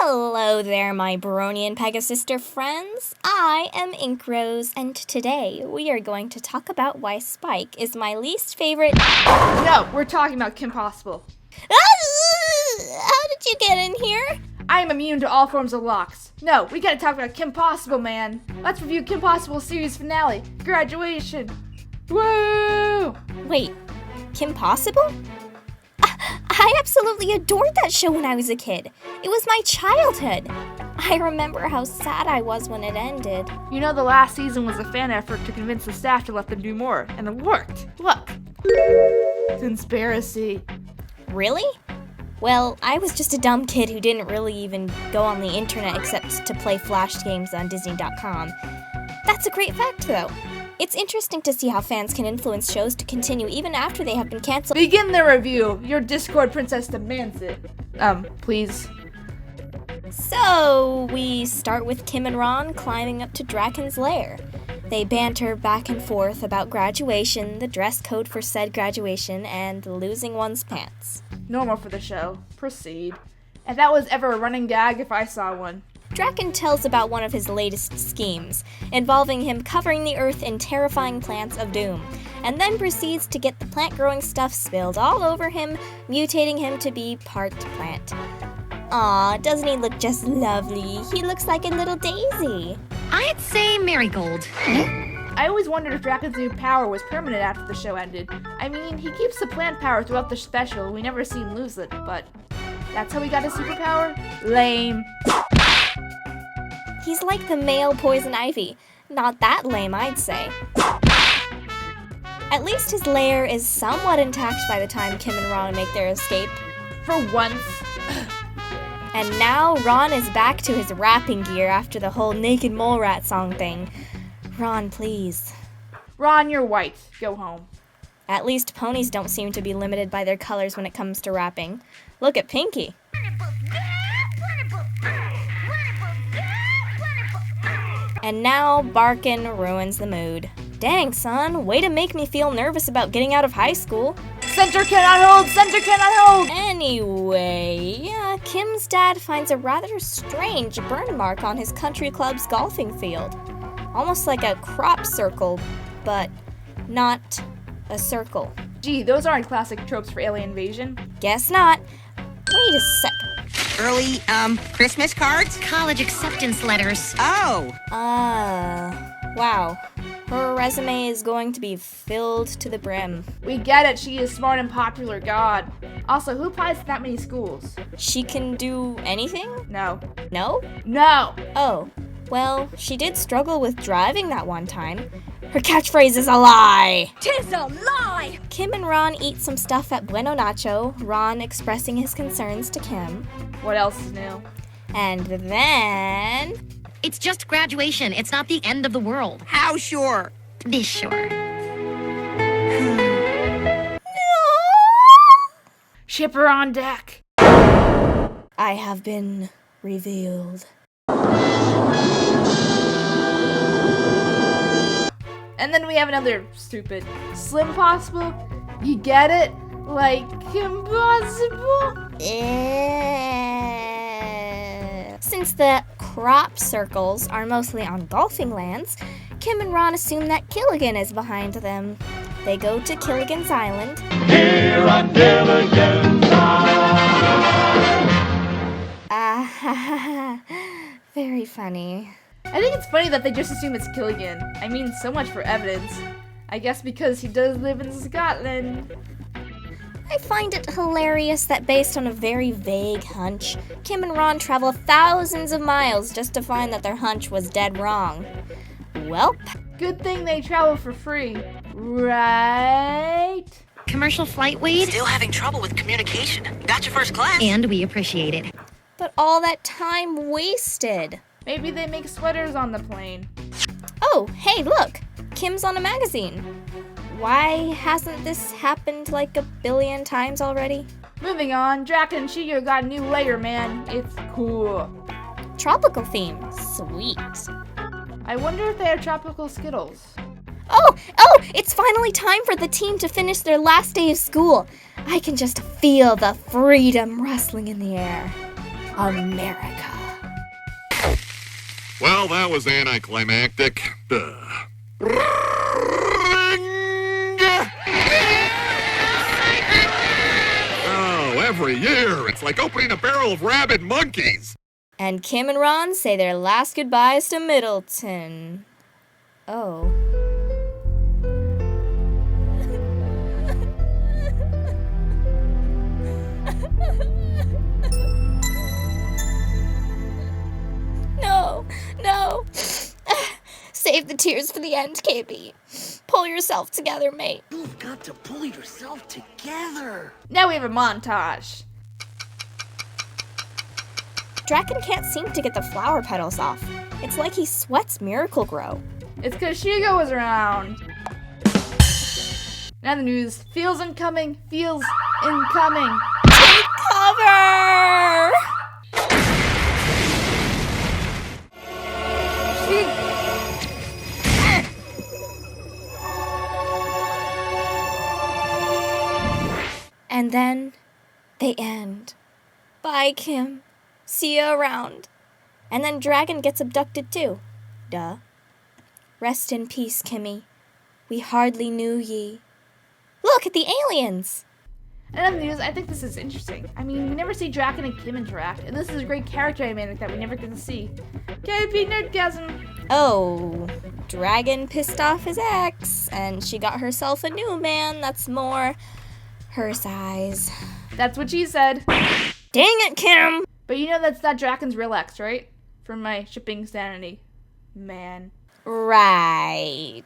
Hello there, my Brony and Pegasister friends. I am Ink Rose, and today we are going to talk about why Spike is my least favorite. No, we're talking about Kim Possible. How did you get in here? I am immune to all forms of locks. No, we gotta talk about Kim Possible, man. Let's review Kim Possible series finale, Graduation. Woo! Wait, Kim Possible? I absolutely adored that show when I was a kid. It was my childhood. I remember how sad I was when it ended. You know, the last season was a fan effort to convince the staff to let them do more, and it worked. Look. Conspiracy. Really? Well, I was just a dumb kid who didn't really even go on the internet except to play Flash games on Disney.com. That's a great fact, though. It's interesting to see how fans can influence shows to continue even after they have been canceled. Begin the review. Your Discord princess demands it. Please. So, we start with Kim and Ron climbing up to Draken's lair. They banter back and forth about graduation, the dress code for said graduation, and losing one's pants. Normal for the show. Proceed. If that was ever a running gag, if I saw one. Draken tells about one of his latest schemes, involving him covering the earth in terrifying plants of doom, and then proceeds to get the plant-growing stuff spilled all over him, mutating him to be part plant. Aw, doesn't he look just lovely? He looks like a little daisy. I'd say marigold. I always wondered if Draken's new power was permanent after the show ended. I mean, he keeps the plant power throughout the special, we never see him lose it, but that's how he got his superpower? Lame. He's like the male poison ivy. Not that lame, I'd say. At least his lair is somewhat intact by the time Kim and Ron make their escape. For once. And now Ron is back to his rapping gear after the whole Naked Mole Rat song thing. Ron, please. Ron, you're white. Go home. At least ponies don't seem to be limited by their colors when it comes to rapping. Look at Pinky. And now Barkin ruins the mood. Dang, son, way to make me feel nervous about getting out of high school. Center cannot hold! Center cannot hold! Anyway, Kim's dad finds a rather strange burn mark on his country club's golfing field. Almost like a crop circle, but not a circle. Gee, those aren't classic tropes for alien invasion. Guess not. Wait a sec. Early, Christmas cards? College acceptance letters. Oh! Wow. Her resume is going to be filled to the brim. We get it, she is smart and popular, God. Also, who applies to that many schools? She can do anything? No. No? No! Oh, well, she did struggle with driving that one time. Her catchphrase is a lie! 'Tis a lie! Kim and Ron eat some stuff at Bueno Nacho, Ron expressing his concerns to Kim. What else is new? And then... It's just graduation. It's not the end of the world. How sure? Be sure. Shipper on deck. I have been revealed. And then we have another stupid Slim Possible. You get it? Like impossible? Since the crop circles are mostly on golfing lands, Kim and Ron assume that Killigan is behind them. They go to Killigan's Island. Here on Killigan's Island. Very funny. I think it's funny that they just assume it's Killigan. I mean, so much for evidence. I guess because he does live in Scotland. I find it hilarious that based on a very vague hunch, Kim and Ron travel thousands of miles just to find that their hunch was dead wrong. Welp. Good thing they travel for free, right? Commercial flight, Wade? Still having trouble with communication. Got your first class. And we appreciate it. But all that time wasted. Maybe they make sweaters on the plane. Oh, hey, look! Kim's on a magazine. Why hasn't this happened like 1 billion times already? Moving on, Draken and Shigeru got a new layer, man. It's cool. Tropical theme. Sweet. I wonder if they have tropical Skittles. Oh! It's finally time for the team to finish their last day of school. I can just feel the freedom rustling in the air. America. Well, that was anticlimactic. Oh, every year, it's like opening a barrel of rabid monkeys. And Kim and Ron say their last goodbyes to Middleton. Oh. No. Save the tears for the end, KB. Pull yourself together, mate. You've got to pull yourself together. Now we have a montage. Draken can't seem to get the flower petals off. It's like he sweats Miracle Grow. It's because Shigo was around. Now the news. Feels incoming. Take cover! And then they end. Bye, Kim. See you around. And then Dragon gets abducted too. Duh. Rest in peace, Kimmy. We hardly knew ye. Look at the aliens! And on the news, I think this is interesting. I mean, we never see Draken and Kim interact, and this is a great character dynamic that we never get to see. KP Nerdgasm! Oh, Dragon pissed off his ex, and she got herself a new man that's more her size. That's what she said. Dang it, Kim! But you know that's not Draken's real ex, right? From my shipping sanity. Man. Right.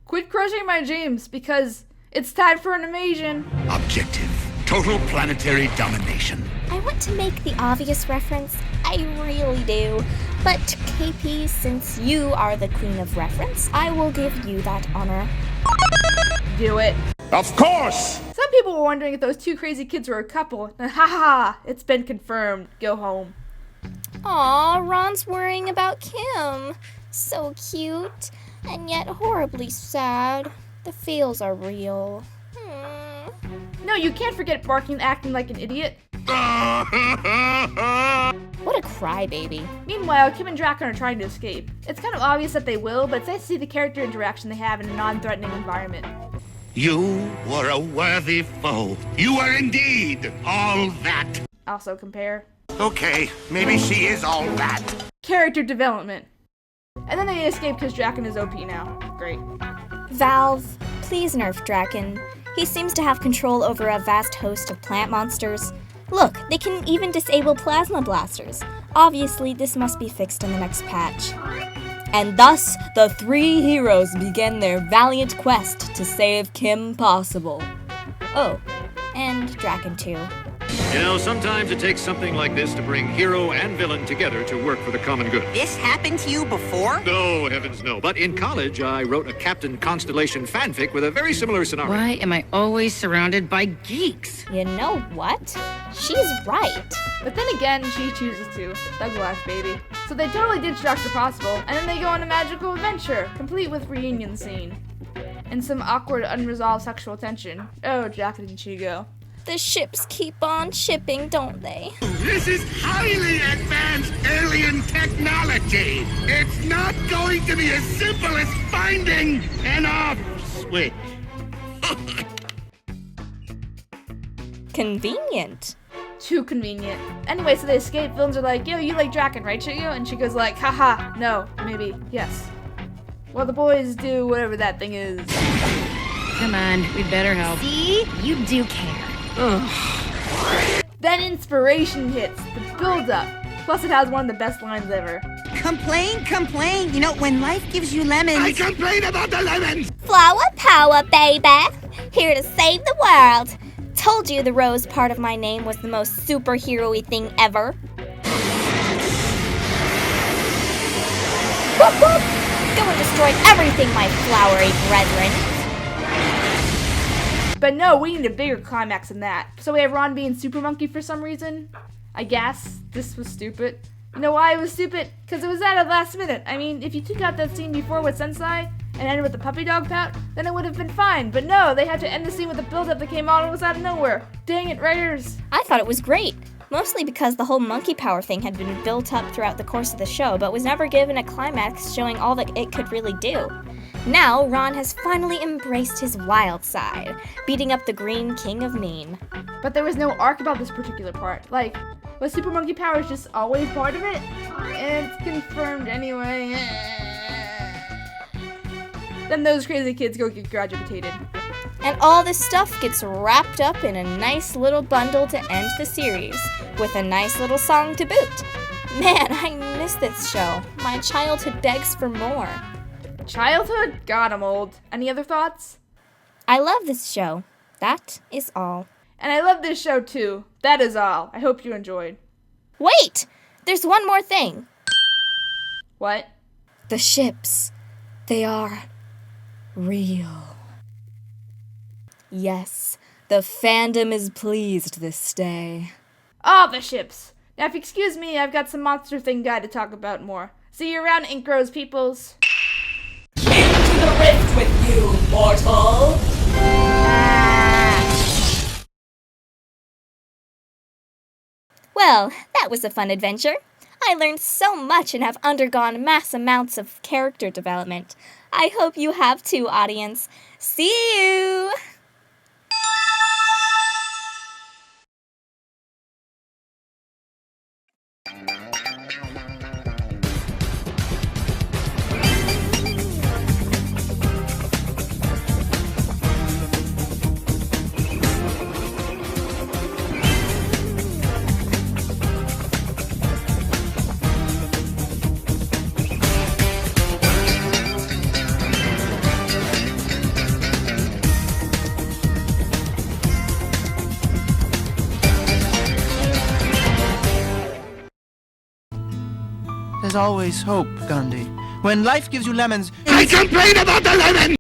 Quit crushing my dreams, because it's time for an invasion. Objective. Total planetary domination. I want to make the obvious reference, I really do. But KP, since you are the queen of reference, I will give you that honor. Do it. Of course! Some people were wondering if those two crazy kids were a couple. And haha, it's been confirmed. Go home. Aw, Ron's worrying about Kim. So cute, and yet horribly sad. The feels are real. No, you can't forget barking and acting like an idiot. What a crybaby. Meanwhile, Kim and Draken are trying to escape. It's kind of obvious that they will, but it's nice to see the character interaction they have in a non-threatening environment. You were a worthy foe. You were indeed all that. Also compare. Okay, maybe she is all that. Character development. And then they escape because Draken is OP now. Great. Valve, please nerf Draken. He seems to have control over a vast host of plant monsters. Look, they can even disable plasma blasters. Obviously, this must be fixed in the next patch. And thus, the three heroes begin their valiant quest to save Kim Possible. Oh, and Draken too. You know, sometimes it takes something like this to bring hero and villain together to work for the common good. This happened to you before? No, heavens no. But in college, I wrote a Captain Constellation fanfic with a very similar scenario. Why am I always surrounded by geeks? You know what? She's right. But then again, she chooses to. Thug life, baby. So they totally ditch Dr. Possible, and then they go on a magical adventure, complete with reunion scene. And some awkward, unresolved sexual tension. Oh, Draken and Shigo. The ships keep on shipping, don't they? This is highly advanced alien technology. It's not going to be as simple as finding an off switch. Convenient. Too convenient. Anyway, so they escape. Villains are like, yo, you like Draken, right, Shigo? And she goes like, haha, no, maybe, yes. Well, the boys do whatever that thing is. Come on, we'd better help. See? You do care. Then inspiration hits, the build-up. Plus it has one of the best lines ever. Complain. You know, when life gives you lemons... I complain about the lemons. Flower power, baby. Here to save the world. Told you the rose part of my name was the most superhero-y thing ever. Whoop whoop! Go and destroy everything, my flowery brethren. But no, we need a bigger climax than that. So we have Ron being Super Monkey for some reason. I guess. This was stupid. You know why it was stupid? Because it was at the last minute. I mean, if you took out that scene before with Sensei and ended with the puppy dog pout, then it would have been fine. But no, they had to end the scene with a build-up that came almost out of nowhere. Dang it, writers. I thought it was great. mostly because the whole monkey power thing had been built up throughout the course of the show, but was never given a climax showing all that it could really do. Now, Ron has finally embraced his wild side, beating up the Green King of Mean. But there was no arc about this particular part. Like, was Super Monkey Powers just always part of it? And it's confirmed anyway. Then those crazy kids go get graduated. And all this stuff gets wrapped up in a nice little bundle to end the series, with a nice little song to boot. Man, I miss this show. My childhood begs for more. Childhood? God, I'm old. Any other thoughts? I love this show. That is all. And I love this show too. That is all. I hope you enjoyed. Wait! There's one more thing. What? The ships. They are real. Yes, the fandom is pleased this day. Oh, the ships. Now, if you excuse me, I've got some Monster Thing guy to talk about more. See you around, Inkros peoples. Into the rift with you, mortal! Well, that was a fun adventure. I learned so much and have undergone mass amounts of character development. I hope you have too, audience. See you! There's always hope, Gandhi. When life gives you lemons... I complain about the lemon!